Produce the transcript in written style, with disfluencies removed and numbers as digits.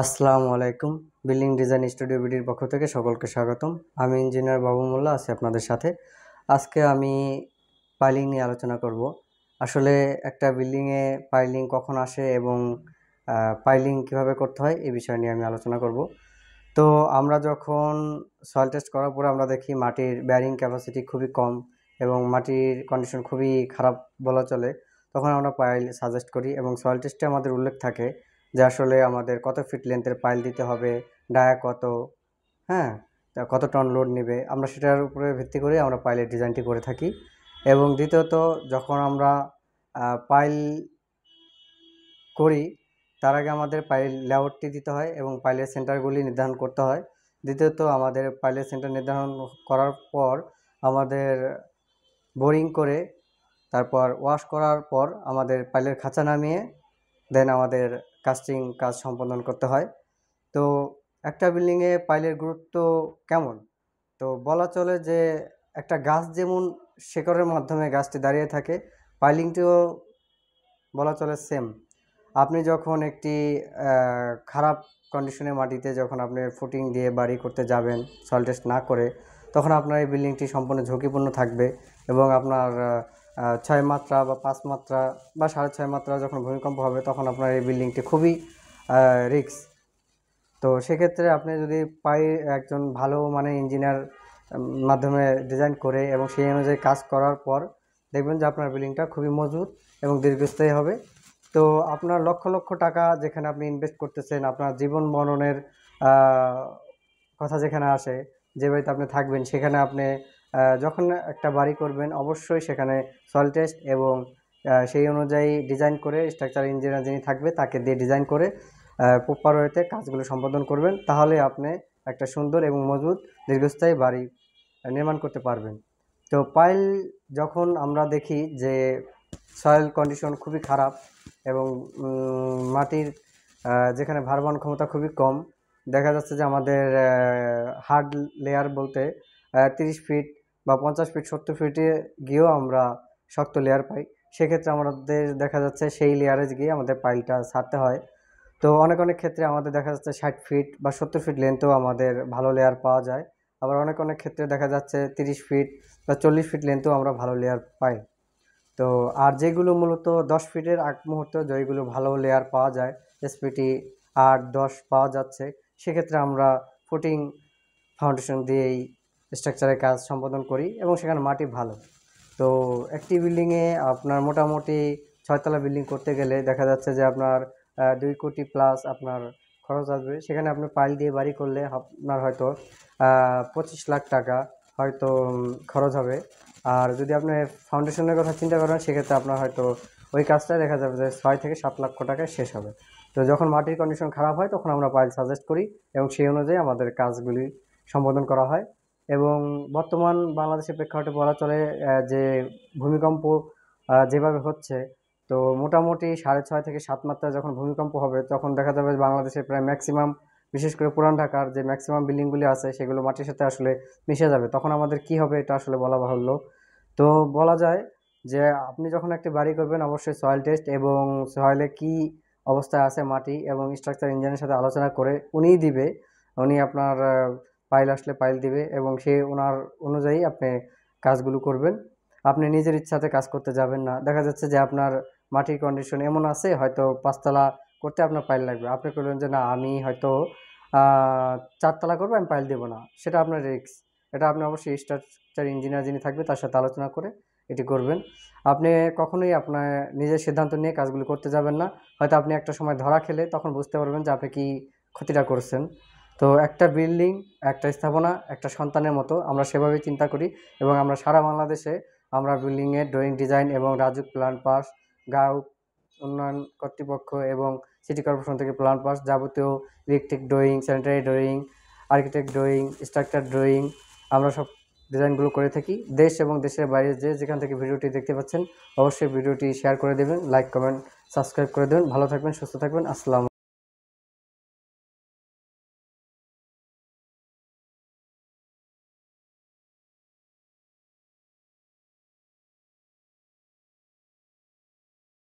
আসসালামু আলাইকুম। Building design studio বিডির পক্ষ থেকে সকলকে স্বাগতম। আমি ইঞ্জিনিয়ার বাবু মোল্লা আছি আপনাদের সাথে। আজকে আমি পাইলিং নিয়ে আলোচনা করব। আসলে একটা বিল্ডিংয়ে পাইলিং কখন আসে এবং পাইলিং কিভাবে করতে হয় এই বিষয় নিয়ে আমি আলোচনা করব। তো আমরা যখন সয়েল টেস্ট করার পরে আমরা দেখি মাটির ব্যারিং ক্যাপাসিটি খুবই কম এবং মাটির কন্ডিশন খুবই খারাপ বলা চলে, তখন আমরা পাইল সাজেস্ট করি এবং সয়েল টেস্টে আমাদের উল্লেখ থাকে যে আসলে আমাদের কত ফিট লেন্থের পাইল দিতে হবে, ডায়া কত, হ্যাঁ, কত টন লোড নেবে, আমরা সেটার উপরে ভিত্তি করে আমরা পাইলের ডিজাইনটি করে থাকি। এবং দ্বিতীয়ত যখন আমরা পাইল করি তার আগে আমাদের পাইল লেআউটটি দিতে হয় এবং পাইলের সেন্টারগুলি নির্ধারণ করতে হয়। দ্বিতীয়ত আমাদের পাইলের সেন্টার নির্ধারণ করার পর আমাদের বোরিং করে তারপর ওয়াশ করার পর আমাদের পাইলের খাঁচা নামিয়ে দেন আমাদের কাস্টিং কাজ সম্পাদন করতে হয়। তো একটা বিল্ডিংয়ে পাইলের গুরুত্ব কেমন? তো বলা চলে যে একটা গাছ যেমন শেকড়ের মাধ্যমে গাছটি দাঁড়িয়ে থাকে, পাইলিংটিও বলা চলে সেম। আপনি যখন একটি খারাপ কন্ডিশনের মাটিতে যখন আপনি ফুটিং দিয়ে বাড়ি করতে যাবেন সয়েল টেস্ট না করে, তখন আপনার এই বিল্ডিংটি সম্পূর্ণ ঝুঁকিপূর্ণ থাকবে এবং আপনার 6 মাত্রা বা 5 মাত্রা বা 6.5 মাত্রা যখন ভূমিকম্প হবে তখন আপনার এই বিল্ডিংটি খুবই রিস্ক। তো সেক্ষেত্রে আপনি যদি একজন ভালো মানে ইঞ্জিনিয়ার মাধ্যমে ডিজাইন করে এবং সেই অনুযায়ী কাজ করার পর দেখবেন যে আপনার বিল্ডিংটা খুবই মজবুত এবং দীর্ঘস্থায়ী হবে। তো আপনার লক্ষ লক্ষ টাকা যেখানে আপনি ইনভেস্ট করতেছেন, আপনার জীবন মরণের কথা যেখানে আসে, যে বাড়িতে আপনি থাকবেন সেখানে আপনি যখন একটা বাড়ি করবেন অবশ্যই সেখানে সয়েল টেস্ট এবং সেই অনুযায়ী ডিজাইন করে স্ট্রাকচার ইঞ্জিনিয়ার যিনি থাকবে তাকে দিয়ে ডিজাইন করে প্রপার ওয়েতে কাজগুলো সম্পাদন করবেন, তাহলে আপনি একটা সুন্দর এবং মজবুত দীর্ঘস্থায়ী বাড়ি নির্মাণ করতে পারবেন। তো পাইল যখন আমরা দেখি যে সয়েল কন্ডিশন খুবই খারাপ এবং মাটির যেখানে ভারবহন ক্ষমতা খুবই কম, দেখা যাচ্ছে যে আমাদের হার্ড লেয়ার বলতে 30 ফিট বা 50 ফিট 70 ফিটে গিয়েও আমরা শক্ত লেয়ার পাই। সেক্ষেত্রে আমাদের দেখা যাচ্ছে সেই লেয়ারে গিয়ে আমাদের পাইলটা ছাড়তে হয়। তো অনেক অনেক ক্ষেত্রে আমাদের দেখা যাচ্ছে 60 ফিট বা 70 ফিট লেন্থেও আমাদের ভালো লেয়ার পাওয়া যায়। আবার অনেক অনেক ক্ষেত্রে দেখা যাচ্ছে 30 ফিট বা 40 ফিট লেন্থেও আমরা ভালো লেয়ার পাই। তো আর যেগুলো মূলত 10 ফিটের আগ মুহূর্তে যেগুলো ভালো লেয়ার পাওয়া যায়, এসপিটি 8-10 পাওয়া যাচ্ছে, সেক্ষেত্রে আমরা ফুটিং ফাউন্ডেশন দিয়েই স্ট্রাকচারের কাজ সম্পাদন করি এবং সেখানে মাটি ভালো। তো একটি বিল্ডিংয়ে আপনার মোটামুটি 6 তলা বিল্ডিং করতে গেলে দেখা যাচ্ছে যে আপনার 2 কোটি প্লাস আপনার খরচ আসবে। সেখানে আপনি পাইল দিয়ে বাড়ি করলে আপনার হয়তো 25 লাখ টাকা হয়তো খরচ হবে। আর যদি আপনি ফাউন্ডেশনের কথা চিন্তা করেন সেক্ষেত্রে আপনার হয়তো ওই কাজটা দেখা যাবে যে 6 থেকে 7 লক্ষ টাকায় শেষ হবে। তো যখন মাটির কন্ডিশন খারাপ হয় তখন আমরা পাইল সাজেস্ট করি এবং সেই অনুযায়ী আমাদের কাজগুলি সম্পাদন করা হয়। এবং বর্তমান বাংলাদেশের প্রেক্ষাপটে বলা চলে যে ভূমিকম্প যেভাবে হচ্ছে, তো মোটামুটি 6.5 থেকে 7 মাত্রা যখন ভূমিকম্প হবে তখন দেখা যাবে বাংলাদেশের প্রায় ম্যাক্সিমাম, বিশেষ করে পুরান ঢাকার যে ম্যাক্সিমাম বিল্ডিংগুলি আছে সেগুলো মাটির সাথে আসলে মিশে যাবে। তখন আমাদের কি হবে এটা আসলে বলা বাহুল্য। তো বলা যায় যে আপনি যখন একটি বাড়ি করবেন অবশ্যই সয়েল টেস্ট এবং সয়েলে কি অবস্থায় আছে মাটি এবং স্ট্রাকচার ইঞ্জিনিয়ারের সাথে আলোচনা করে উনিই দিবে, উনি আপনার পাইল আসলে পাইল দিবে এবং সে ওনার অনুযায়ী আপনি কাজগুলো করবেন। আপনি নিজের ইচ্ছাতে কাজ করতে যাবেন না। দেখা যাচ্ছে যে আপনার মাটির কন্ডিশন এমন আছে হয়তো 5 তলা করতে আপনার পাইল লাগবে, আপনি করলেন যে না আমি হয়তো 4 তলা করবো, আমি পাইল দেবো না, সেটা আপনার রিস্ক। এটা আপনি অবশ্যই স্ট্রাকচার ইঞ্জিনিয়ার যিনি থাকবে তার সাথে আলোচনা করে এটি করবেন। আপনি কখনোই আপনার নিজের সিদ্ধান্ত নিয়ে কাজগুলো করতে যাবেন না। হয়তো আপনি একটা সময় ধরা খেলে তখন বুঝতে পারবেন যে আপনি কি ক্ষতিটা করছেন। তো একটা বিল্ডিং, একটা স্থাপনা একটা সন্তানের মতো আমরা সেভাবেই চিন্তা করি এবং আমরা সারা বাংলাদেশে আমরা বিল্ডিংয়ের ড্রয়িং ডিজাইন এবং রাজুক প্ল্যান পাস, গাঁও উন্নয়ন কর্তৃপক্ষ এবং সিটি কর্পোরেশন থেকে প্ল্যান পাস, যাবতীয় electric drawing, sanitary drawing, architect drawing, structure drawing আমরা সব ডিজাইনগুলো করে থাকি। দেশ এবং দেশের বাইরে যে যেখান থেকে ভিডিওটি দেখতে পাচ্ছেন অবশ্যই ভিডিওটি শেয়ার করে দেবেন, লাইক কমেন্ট সাবস্ক্রাইব করে দেবেন। ভালো থাকবেন, সুস্থ থাকবেন। আসসালামু